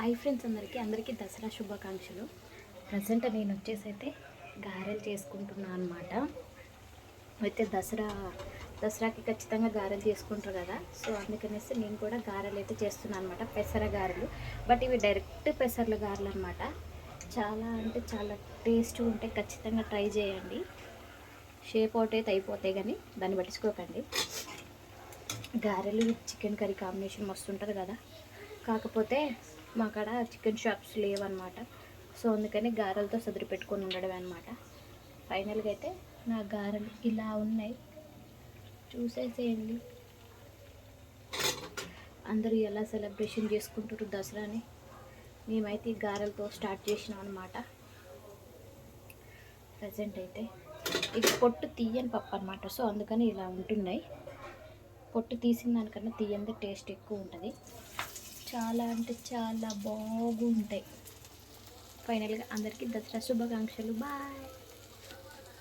Hi friends, అందరికీ దసరా శుభాకాంక్షలు. Present నేను అయితే గారెలు చేసుకుంటున్నాను అనమాట. అయితే దసరాకి ఖచ్చితంగా గారెలు చేసుకుంటారు కదా, సో అందుకనేసి నేను కూడా గారెలు అయితే చేస్తున్నాను అనమాట. పెసర గారెలు, బట్ ఇవి డైరెక్ట్ పెసర్ల గారెలు అనమాట. చాలా అంటే చాలా టేస్ట్గా ఉంటాయి, ఖచ్చితంగా ట్రై చేయండి. షేప్ అవుట్ అయితే అయిపోతాయి కానీ దాన్ని పట్టించుకోకండి. గారెలు చికెన్ కర్రీ కాంబినేషన్ మస్తు ఉంటుంది కదా, కాకపోతే మా కాడ చికెన్ షాప్స్ లేవన్నమాట. సో అందుకని గారెలతో సదిరి పెట్టుకొని ఉండడమే అనమాట. ఫైనల్గా అయితే నా గారెలు ఇలా ఉన్నాయి, చూసేసేయండి. అందరూ ఎలా సెలబ్రేషన్ చేసుకుంటారు దసరాని. మేమైతే ఈ గారెలతో స్టార్ట్ చేసినాం అనమాట. ప్రజెంట్ అయితే ఇది పొట్టు తీయని పప్పు అనమాట, సో అందుకని ఇలా ఉంటున్నాయి. పొట్టు తీసిన దానికన్నా తీయందే టేస్ట్ ఎక్కువ ఉంటుంది. చాలా అంటే చాలా బాగుంటాయి. ఫైనల్గా అందరికీ దసరా శుభాకాంక్షలు. బాయ్.